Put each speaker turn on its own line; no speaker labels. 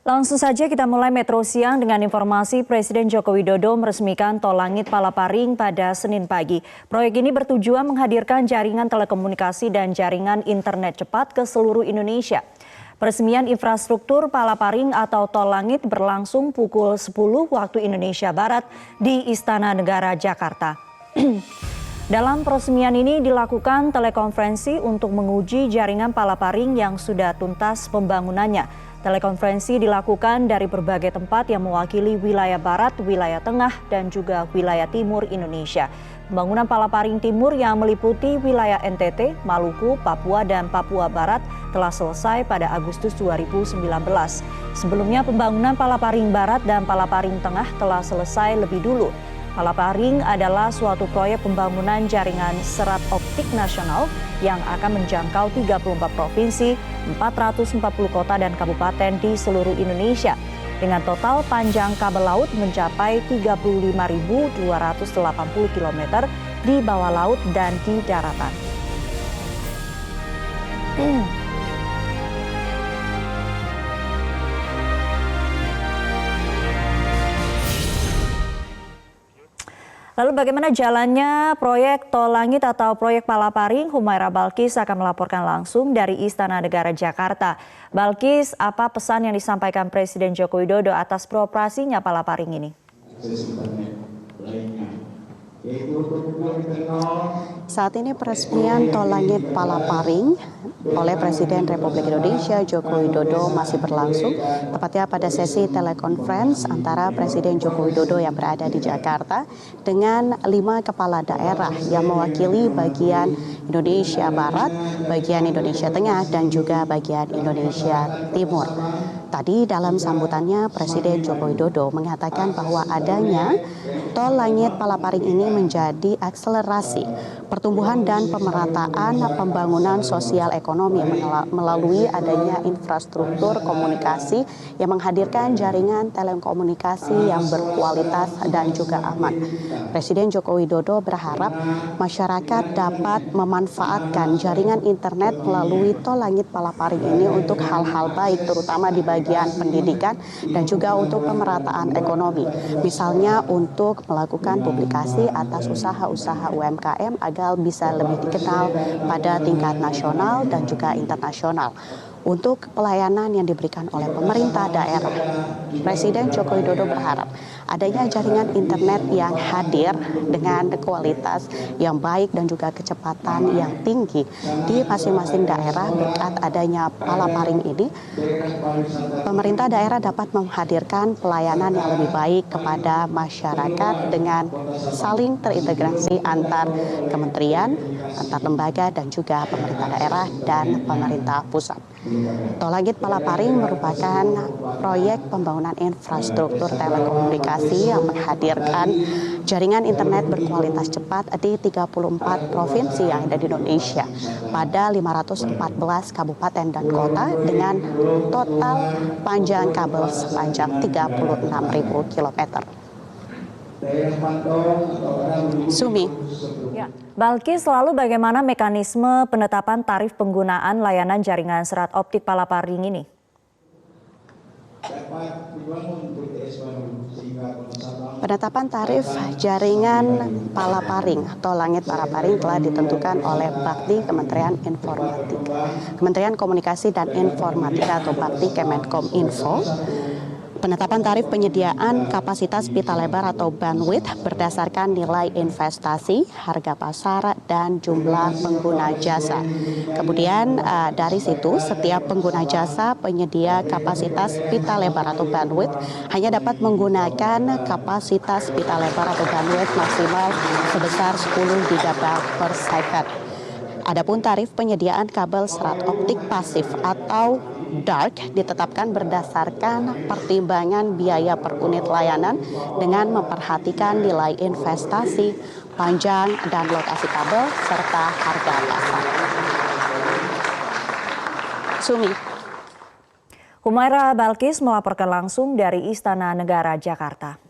Langsung saja kita mulai Metro Siang dengan informasi Presiden Joko Widodo meresmikan Tol Langit Palaparing pada Senin pagi. Proyek ini bertujuan menghadirkan jaringan telekomunikasi dan jaringan internet cepat ke seluruh Indonesia. Peresmian infrastruktur Palaparing atau Tol Langit berlangsung pukul 10 waktu Indonesia Barat di Istana Negara, Jakarta. Dalam peresmian ini dilakukan telekonferensi untuk menguji jaringan Palaparing yang sudah tuntas pembangunannya. Telekonferensi dilakukan dari berbagai tempat yang mewakili wilayah barat, wilayah tengah, dan juga wilayah timur Indonesia. Pembangunan Palaparing Timur yang meliputi wilayah NTT, Maluku, Papua, dan Papua Barat telah selesai pada Agustus 2019. Sebelumnya pembangunan Palaparing Barat dan Palaparing Tengah telah selesai lebih dulu. Palaparing adalah suatu proyek pembangunan jaringan serat optik nasional yang akan menjangkau 34 provinsi, 440 kota dan kabupaten di seluruh Indonesia. Dengan total panjang kabel laut mencapai 35.280 km di bawah laut dan di daratan. Lalu bagaimana jalannya proyek Tol Langit atau proyek Palaparing? Humaira Balkis akan melaporkan langsung dari Istana Negara, Jakarta. Balkis, apa pesan yang disampaikan Presiden Joko Widodo atas beroperasinya Palaparing ini?
Saat ini peresmian Tol Langit Palaparing oleh Presiden Republik Indonesia Joko Widodo masih berlangsung, tepatnya pada sesi telekonferensi antara Presiden Joko Widodo yang berada di Jakarta dengan 5 kepala daerah yang mewakili bagian Indonesia Barat, bagian Indonesia Tengah, dan juga bagian Indonesia Timur. Tadi dalam sambutannya Presiden Joko Widodo mengatakan bahwa adanya Tol Langit Palaparing ini menjadi akselerasi pertumbuhan dan pemerataan pembangunan sosial ekonomi melalui adanya infrastruktur komunikasi yang menghadirkan jaringan telekomunikasi yang berkualitas dan juga aman. Presiden Joko Widodo berharap masyarakat dapat memanfaatkan jaringan internet melalui Tol Langit Palaparing ini untuk hal-hal baik, terutama di bagian pendidikan dan juga untuk pemerataan ekonomi. Misalnya untuk melakukan publikasi atas usaha-usaha UMKM agar bisa lebih dikenal pada tingkat nasional dan juga internasional. Untuk pelayanan yang diberikan oleh pemerintah daerah, Presiden Joko Widodo berharap adanya jaringan internet yang hadir dengan kualitas yang baik dan juga kecepatan yang tinggi di masing-masing daerah. Berkat adanya Palaparing ini, pemerintah daerah dapat menghadirkan pelayanan yang lebih baik kepada masyarakat dengan saling terintegrasi antar kementerian, antar lembaga, dan juga pemerintah daerah dan pemerintah pusat. Tol Langit Palaparing merupakan proyek pembangunan infrastruktur telekomunikasi yang menghadirkan jaringan internet berkualitas cepat di 34 provinsi yang ada di Indonesia pada 514 kabupaten dan kota dengan total panjang kabel sepanjang 36.000 km. Sumi.
Ya. Balkis, lalu bagaimana mekanisme penetapan tarif penggunaan layanan jaringan serat optik Palaparing ini?
Penetapan tarif jaringan Palaparing, Tol Langit Palaparing telah ditentukan oleh Bakti Kementerian Informatika, Kementerian Komunikasi dan Informatika atau Bakti Kemenkominfo. Penetapan tarif penyediaan kapasitas pita lebar atau bandwidth berdasarkan nilai investasi, harga pasar, dan jumlah pengguna jasa. Kemudian dari situ setiap pengguna jasa penyedia kapasitas pita lebar atau bandwidth hanya dapat menggunakan kapasitas pita lebar atau bandwidth maksimal sebesar 10 GB per second. Adapun tarif penyediaan kabel serat optik pasif atau DARK ditetapkan berdasarkan pertimbangan biaya per unit layanan dengan memperhatikan nilai investasi, panjang dan lokasi kabel, serta harga pasar. Sumi.
Humaira Balkis melaporkan langsung dari Istana Negara, Jakarta.